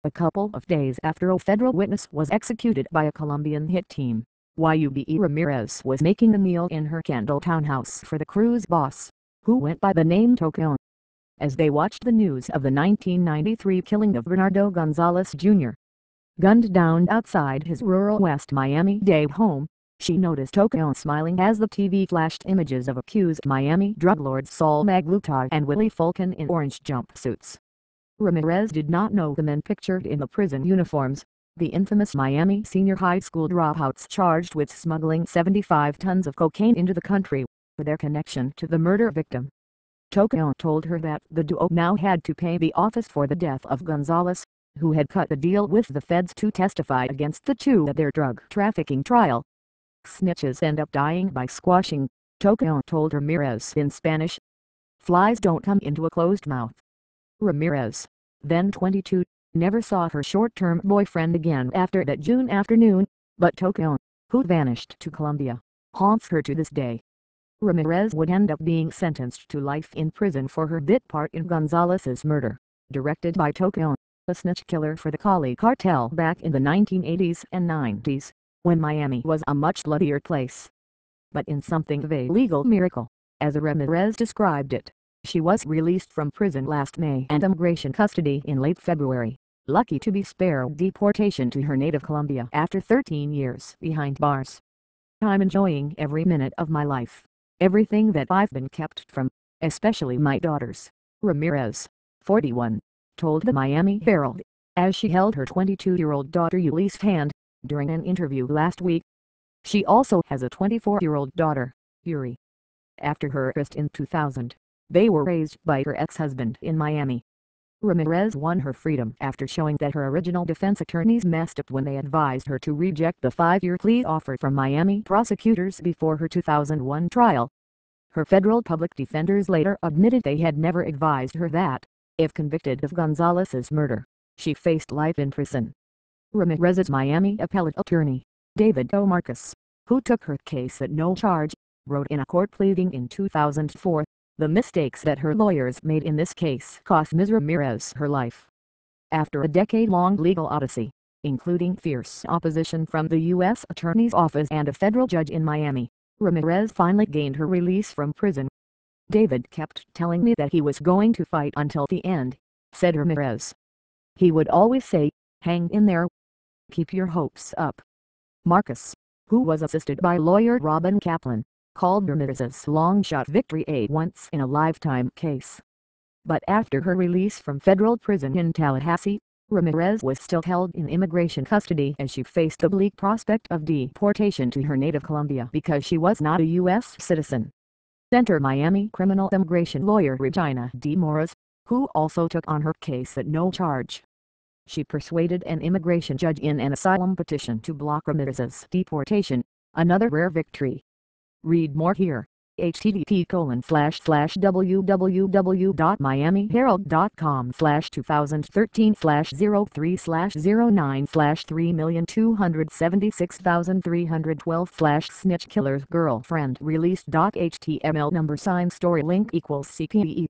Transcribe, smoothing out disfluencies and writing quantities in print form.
a couple of days after a federal witness was executed by a Colombian hit team. Yube Ramirez was making a meal in her Kendall townhouse for the crew's boss, who went by the name Tokyo. As they watched the news of the 1993 killing of Bernardo Gonzalez Jr., gunned down outside his rural West Miami-Dade home, she noticed Tokyo smiling as the TV flashed images of accused Miami drug lords Saul Magluta and Willie Fulton in orange jumpsuits. Ramirez did not know the men pictured in the prison uniforms, the infamous Miami senior high school dropouts charged with smuggling 75 tons of cocaine into the country, for their connection to the murder victim. Tokyo told her that the duo now had to pay the office for the death of Gonzalez, who had cut a deal with the feds to testify against the two at their drug trafficking trial. Snitches end up dying by squashing, Tokyo told Ramirez in Spanish. Flies don't come into a closed mouth. Ramirez, then 22, never saw her short-term boyfriend again after that June afternoon, but Tokyo, who vanished to Colombia, haunts her to this day. Ramirez would end up being sentenced to life in prison for her bit part in Gonzalez's murder, directed by Tokyo, a snitch-killer for the Cali cartel back in the 1980s and 90s, when Miami was a much bloodier place. But in something of a legal miracle, as Ramirez described it, she was released from prison last May and immigration custody in late February, lucky to be spared deportation to her native Colombia after 13 years behind bars. I'm enjoying every minute of my life, everything that I've been kept from, especially my daughters, Ramirez, 41, told the Miami Herald, as she held her 22-year-old daughter Yuli's hand, during an interview last week. She also has a 24-year-old daughter, Yuri. After her arrest in 2000, they were raised by her ex-husband in Miami. Ramirez won her freedom after showing that her original defense attorneys messed up when they advised her to reject the 5-year plea offer from Miami prosecutors before her 2001 trial. Her federal public defenders later admitted they had never advised her that, if convicted of Gonzalez's murder, she faced life in prison. Ramirez's Miami appellate attorney, David O. Marcus, who took her case at no charge, wrote in a court pleading in 2004, "The mistakes that her lawyers made in this case cost Ms. Ramirez her life." After a decade-long legal odyssey, including fierce opposition from the U.S. Attorney's Office and a federal judge in Miami, Ramirez finally gained her release from prison. "David kept telling me that he was going to fight until the end," said Ramirez. "He would always say, 'Hang in there. Keep your hopes up.'" Marcus, who was assisted by lawyer Robin Kaplan, called Ramirez's long-shot victory a once-in-a-lifetime case. But after her release from federal prison in Tallahassee, Ramirez was still held in immigration custody as she faced the bleak prospect of deportation to her native Colombia because she was not a U.S. citizen. Center Miami criminal immigration lawyer Regina D. Morris, who also took on her case at no charge. She persuaded an immigration judge in an asylum petition to block Ramirez's deportation, another rare victory. Read more here. http://www.miamiherald.com/2013/03276312/Snitch-killer's girlfriend released. HTML #story link =CPE